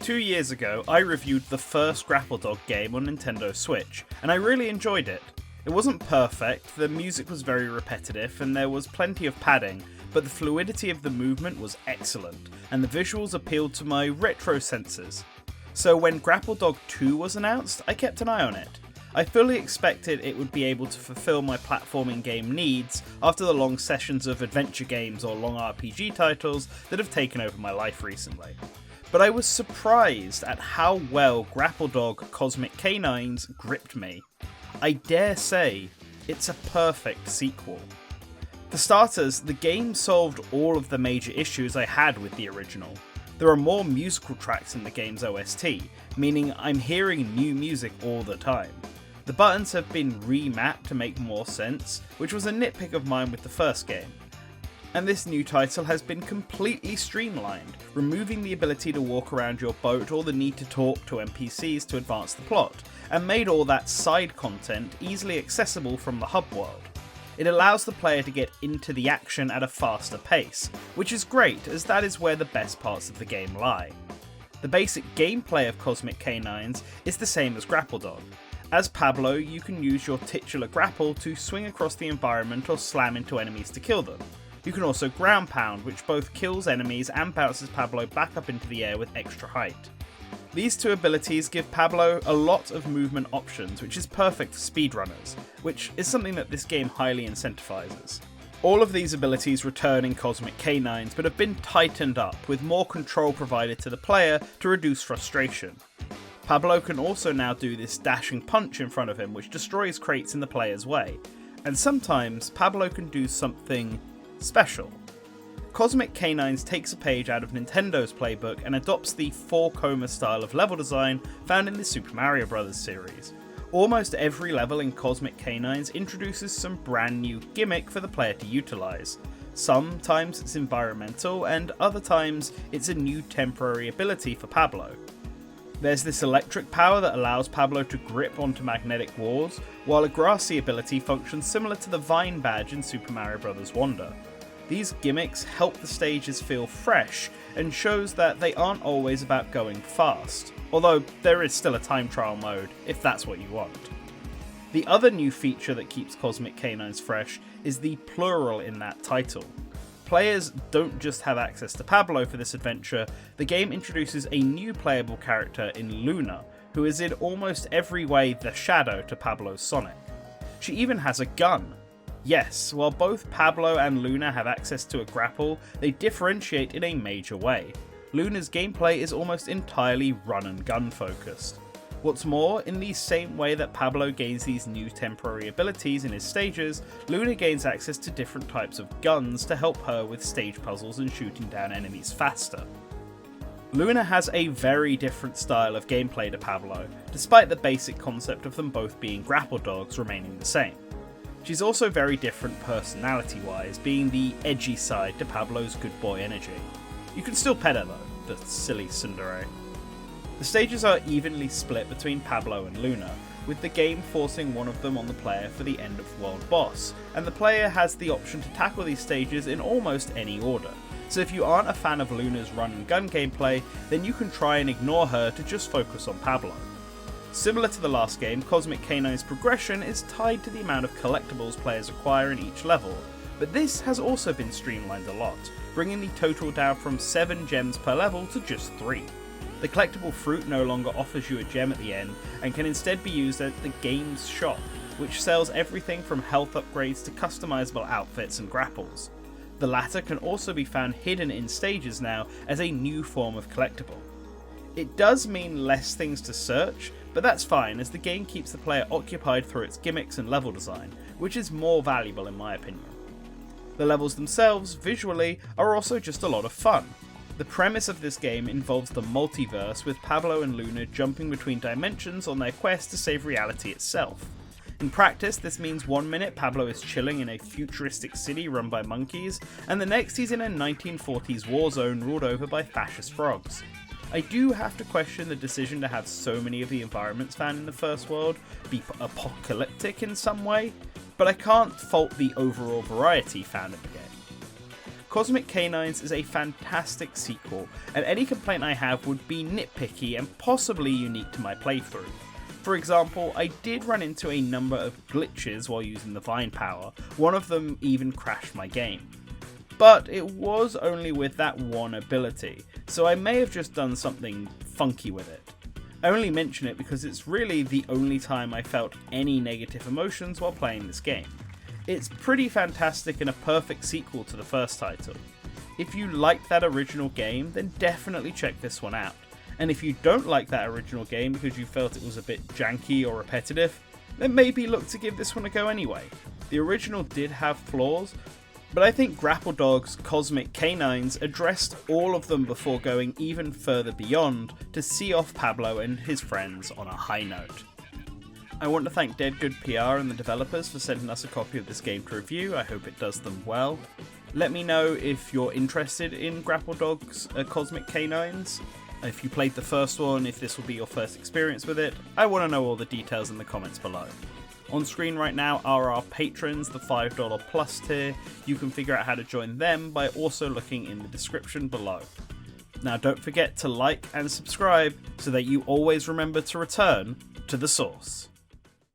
2 years ago, I reviewed the first Grapple Dog game on Nintendo Switch, and I really enjoyed it. It wasn't perfect, the music was very repetitive, and there was plenty of padding, but the fluidity of the movement was excellent, and the visuals appealed to my retro senses. So when Grapple Dog 2 was announced, I kept an eye on it. I fully expected it would be able to fulfill my platforming game needs after the long sessions of adventure games or long RPG titles that have taken over my life recently. But I was surprised at how well Grapple Dog Cosmic Canines gripped me. I dare say, it's a perfect sequel. For starters, the game solved all of the major issues I had with the original. There are more musical tracks in the game's OST, meaning I'm hearing new music all the time. The buttons have been remapped to make more sense, which was a nitpick of mine with the first game. And this new title has been completely streamlined, removing the ability to walk around your boat or the need to talk to NPCs to advance the plot, and made all that side content easily accessible from the hub world. It allows the player to get into the action at a faster pace, which is great as that is where the best parts of the game lie. The basic gameplay of Cosmic Canines is the same as Grapple Dog. As Pablo, you can use your titular grapple to swing across the environment or slam into enemies to kill them. You can also ground pound, which both kills enemies and bounces Pablo back up into the air with extra height. These two abilities give Pablo a lot of movement options, which is perfect for speedrunners, which is something that this game highly incentivizes. All of these abilities return in Cosmic Canines, but have been tightened up, with more control provided to the player to reduce frustration. Pablo can also now do this dashing punch in front of him, which destroys crates in the player's way, and sometimes Pablo can do something special. Cosmic Canines takes a page out of Nintendo's playbook and adopts the 4-coma style of level design found in the Super Mario Bros. Series. Almost every level in Cosmic Canines introduces some brand new gimmick for the player to utilise. Sometimes it's environmental, and other times it's a new temporary ability for Pablo. There's this electric power that allows Pablo to grip onto magnetic walls, while a grassy ability functions similar to the Vine badge in Super Mario Bros. Wonder. These gimmicks help the stages feel fresh, and shows that they aren't always about going fast, although there is still a time trial mode if that's what you want. The other new feature that keeps Cosmic Canines fresh is the plural in that title. Players don't just have access to Pablo for this adventure, the game introduces a new playable character in Luna, who is in almost every way the shadow to Pablo's Sonic. She even has a gun. Yes, while both Pablo and Luna have access to a grapple, they differentiate in a major way. Luna's gameplay is almost entirely run and gun focused. What's more, in the same way that Pablo gains these new temporary abilities in his stages, Luna gains access to different types of guns to help her with stage puzzles and shooting down enemies faster. Luna has a very different style of gameplay to Pablo, despite the basic concept of them both being grapple dogs remaining the same. She's also very different personality-wise, being the edgy side to Pablo's good boy energy. You can still pet her though, the silly tsundere. The stages are evenly split between Pablo and Luna, with the game forcing one of them on the player for the end of world boss, and the player has the option to tackle these stages in almost any order. So if you aren't a fan of Luna's run and gun gameplay, then you can try and ignore her to just focus on Pablo. Similar to the last game, Cosmic Canines' progression is tied to the amount of collectibles players acquire in each level, but this has also been streamlined a lot, bringing the total down from 7 gems per level to just 3. The collectible fruit no longer offers you a gem at the end, and can instead be used at the game's shop, which sells everything from health upgrades to customizable outfits and grapples. The latter can also be found hidden in stages now as a new form of collectible. It does mean less things to search, but that's fine as the game keeps the player occupied through its gimmicks and level design, which is more valuable in my opinion. The levels themselves, visually, are also just a lot of fun. The premise of this game involves the multiverse, with Pablo and Luna jumping between dimensions on their quest to save reality itself. In practice, this means 1 minute Pablo is chilling in a futuristic city run by monkeys, and the next he's in a 1940s war zone ruled over by fascist frogs. I do have to question the decision to have so many of the environments found in the first world be apocalyptic in some way, but I can't fault the overall variety found in the game. Cosmic Canines is a fantastic sequel, and any complaint I have would be nitpicky and possibly unique to my playthrough. For example, I did run into a number of glitches while using the Vine power, one of them even crashed my game. But it was only with that one ability, so I may have just done something funky with it. I only mention it because it's really the only time I felt any negative emotions while playing this game. It's pretty fantastic and a perfect sequel to the first title. If you liked that original game, then definitely check this one out. And if you don't like that original game because you felt it was a bit janky or repetitive, then maybe look to give this one a go anyway. The original did have flaws, but I think Grapple Dog's Cosmic Canines addressed all of them before going even further beyond to see off Pablo and his friends on a high note. I want to thank Dead Good PR and the developers for sending us a copy of this game to review. I hope it does them well. Let me know if you're interested in Grapple Dog's Cosmic Canines. If you played the first one, if this will be your first experience with it. I want to know all the details in the comments below. On screen right now are our patrons, the $5 plus tier. You can figure out how to join them by also looking in the description below. Now don't forget to like and subscribe so that you always remember to return to the source.